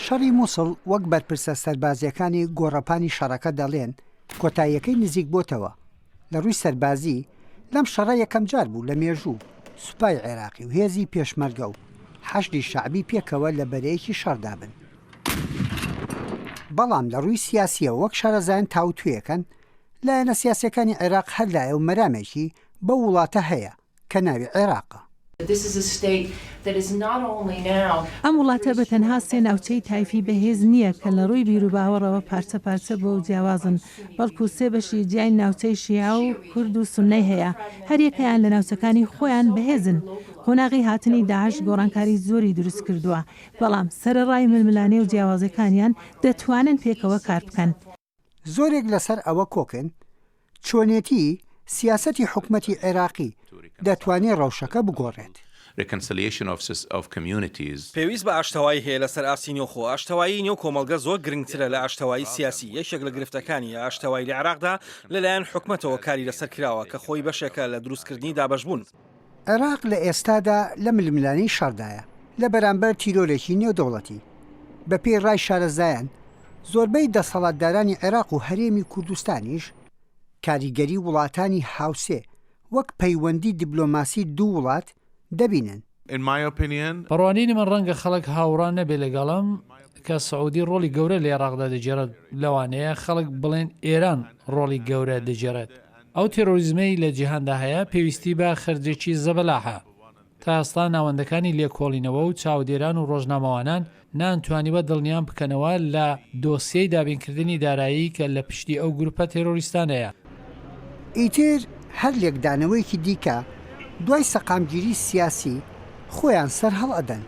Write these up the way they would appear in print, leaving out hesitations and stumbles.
شەڕی مووسڵ وەک بەرپرسە سەربازیەکانی گۆڕەپانی شەڕەکە دەڵێن کۆتاییەکەی نزیک بۆتەوە. لە ڕووی سەربازی لەم شەڕە یەکەم جار بوو لە مێژوو سوپای عێراقی و هێزی پێشمەرگە و حەشدی شەعبی پێکەوە لە بەرەیەکی شەڕدا بن. بەڵام لە ڕووی سیاسیە وەک شارەزایان تاوتویەکەن لایەنە سیاسیەکانی عێراق هەرلایە و مەرامێکی بە وڵاتە هەیە کە ناوی عێراقە. ئەم وڵاتە بە تەنها سێ ناوچەی تایفی بەهێز نییە کە لە ڕووی بیرروباوەڕەوە پارچە پارچە بۆ و جیاوازن، بەڵکو سێ بەشی جیای ناوچەی شیعە و کورد و سوننەی هەیە، هەریەکەیان لە ناوچەکانی خۆیان بەهێزن. قۆناغی هاتنی داعش گۆڕانکاری زۆری دروست کردووە، بەڵام سەرەڕای ململانێ و جیاوازەکانیان دەتوانن پێکەوە کار بکەن. زۆرێک لەسەر ئەوە کۆکن چۆنێتی سیاسەتی حکومەتی عێراقی دەتوانێت ڕەوشەکە بگۆڕێت. پێویست بە ئاشتەوایی هەیە لەسەر ئاسی نێوخۆ. ئاشتەوایی نێو کۆمەلگە زۆر گرنگترە لە ئاشتەوایی سیاسی. یەکێک لە گرفتەکانی ئاشتەوایی لە عێراقدا لەلایەن حکومەتەوە کاری لەسەر کراوە کە خۆی بەشێکە لە دروستکردنی دابەشبوون. عێراق لە ئێستادا لە ململانەی شەڕدایە لە بەرامبەر تیرۆرێکی نێودەوڵەتی. بە پێی ڕای شارەزایان زۆربەی دەسەڵاتدارانی عێراق و هەرێمی کوردستانیش کاریگەری وڵاتانی هاوسێ وەک پەیوەندی دیبلۆماسی دوو وڵات دەبینن. پەڕوانینی من ڕەنگە خەڵک هاوڕان نەبێ لەگەڵم کە سعودی ڕۆلی گەورە لە عێراقدا دەجێرێت، لەوانەیە خەڵک بڵێن ئێران ڕۆلی گەورە دەجێرێت. ئەو تێرۆریزمەی لە جیهاندا هەیە پێویستی بە خەرجێکی زەبەلاحە. تا ئێستا ناوەندەکانی لێکۆڵینەوە و چاودێران و ڕۆژنامەوانان نانتوانیوە دڵنیان بکەنەوە لە دۆسیەی دابینکردنی دارایی کە لە پشتی ئەو گروپە تێرۆریستانەیە. ئیتر هەر لێکدانەوەیکی دیکە دوای سەقامگیری سیاسی خۆیان سەر هەڵ ئەدەن.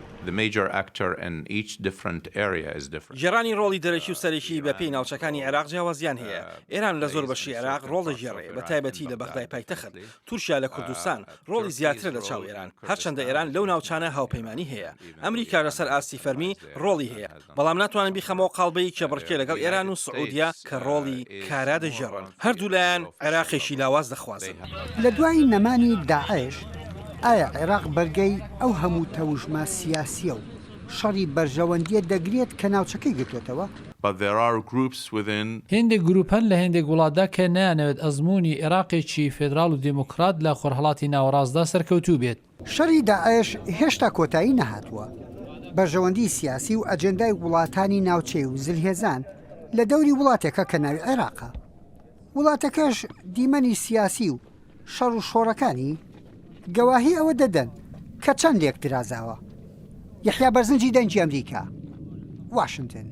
جێرانی ڕۆڵی دەرەکی و سەرێکی بە پێی ناوچەکانی عێراق جیاوازیان هەیە. ئێران لە زۆر بەشی عێراق ڕۆڵ دەژێڕێ، بە تایبەتی لە بەغدای پایتەخت. تورکیا لە کوردستان ڕۆڵی زیاترە لە چاو ئێران، هەرچەندە ئێران لەو ناوچانە هاوپەیمانی هەیە. ئەمریکا لەسەر ئاستی فەرمی ڕۆڵی هەیە، بەڵام ناتوانن بیخەمەوە قاڵبەی کێبڕکێ لەگەڵ ئێران و سعودیا کە ڕۆڵی کارا دەژێڕن. هەردوو لایەن عێراقێکی لاواز دەخوازن. لە دوای نەمانی داعش ئایا عێراق بەرگەی ئەو هەموو تەوژمە سیاسیە و شەڕی بەرژەوەندیە دەگرێت کە ناوچەکەی گرتوێتەوە؟ هێندێک گروپەن لە هێندێک وڵاتدا کە نایانەوێت ئەزمموی عێراقێکی فێدرال و دیموکرات لە خۆرهەڵاتی ناوەڕاستدا سەرکەوتوو بێت. شەڕی داعش هێشتا کۆتایی نەهاتووە. بەرژەوەندی سیاسی و ئەجەندای وڵاتانی ناوچەی و زلهێزان لە دەوری وڵاتێکە کە ناوی عێراقە. وڵاتەکەش دیمەنی سیاسی و شەڕ و شۆڕەکانی گەواهی ئەوە دەدەن کە چەندێک درازاوە. یەحیا بەرزنجی دەنگی ئەمریکا، واشنگتن.